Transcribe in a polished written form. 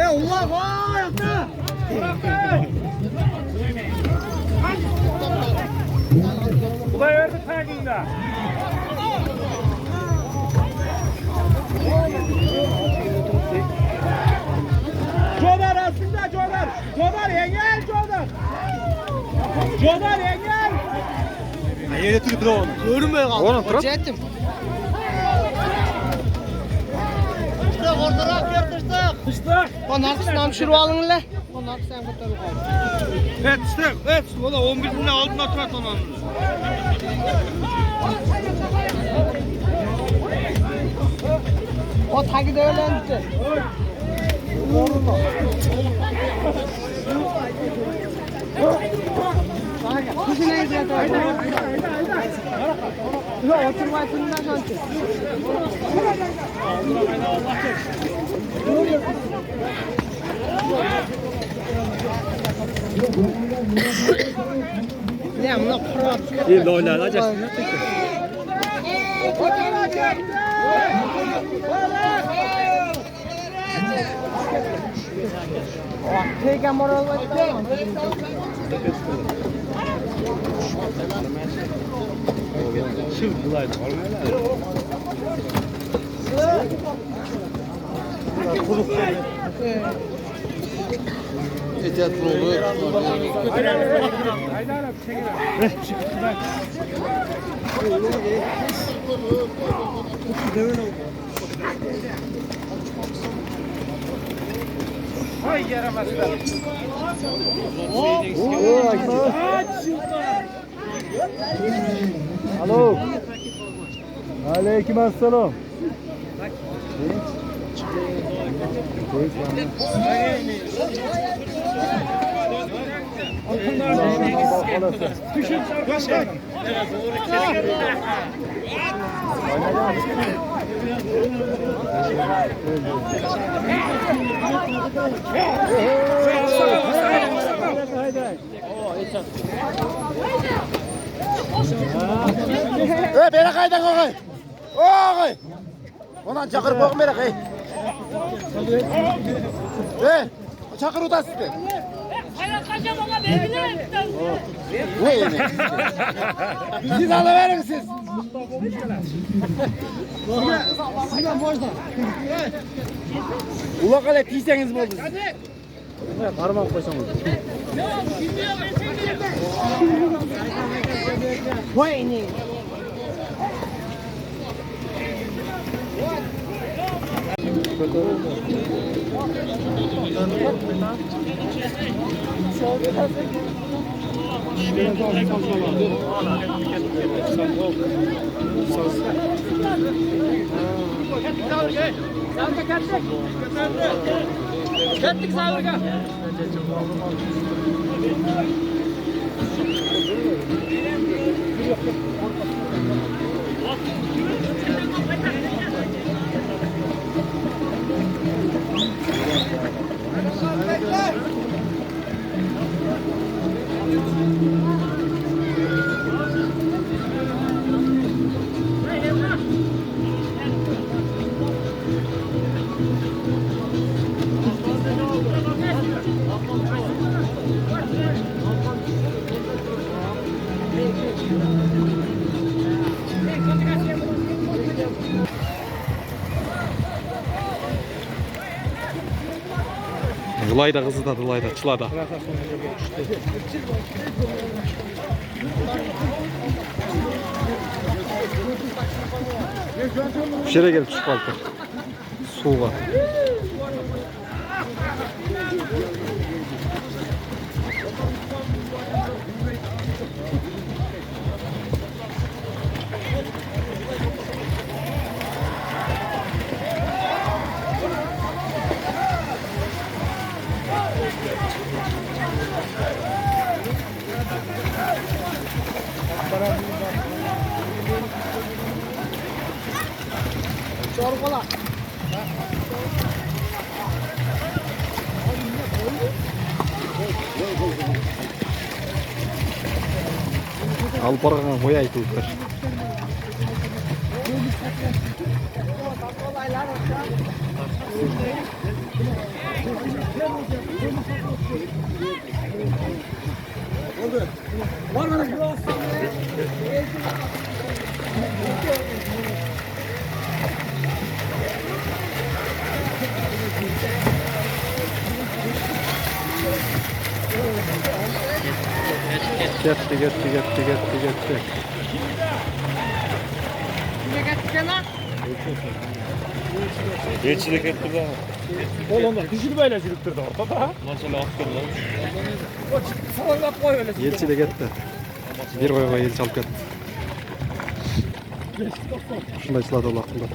Allah ayakta. Bu da verdi takında. Cobar aslında Cobar. Cobar engel Cobar. Cobar engel. Yere tırıp da onu. Görünmüyor kaldı. Oğlum tırıp. Çektim. İşte ortarak yaptırdık. Kıştık. Onun arkasından şuru alın le. Onun arkasından kurtarın. Evet işte. Evet. O da 11 bin aldım atmak onu. O takide öğrendi. Kızın neydi ya? Yok oturmayısın da sanki. Ne bunu kırıp. İyi de oylar acaba. Tega moral var. Şimdi bulaydı. Ehtiyat oldu. Hay yaramazlar. Alo. Aleykümselam. Beri kaydan koy. Oy. Ondan çakır bok beri kay. Çakır udası de. Hayat kaçam ama benim Ne yemek? Siz alıverin siz. Ula kale tiyseniz mi oldu? Parmak koysam olur. Vay Kettik sağlığa. Dulayda kızı da Dulayda, Çıla'da. Şuraya gel çık altı. Su var. Çorbalar. Al parana koyay tuttur. Gitti. Geçilik etti be. Oğlum da dişini böyle sürüktürdü ortada. Yelçi de gitti. Bir koyga yelçi alıp ketdi. Şunday siladi ol aklımda.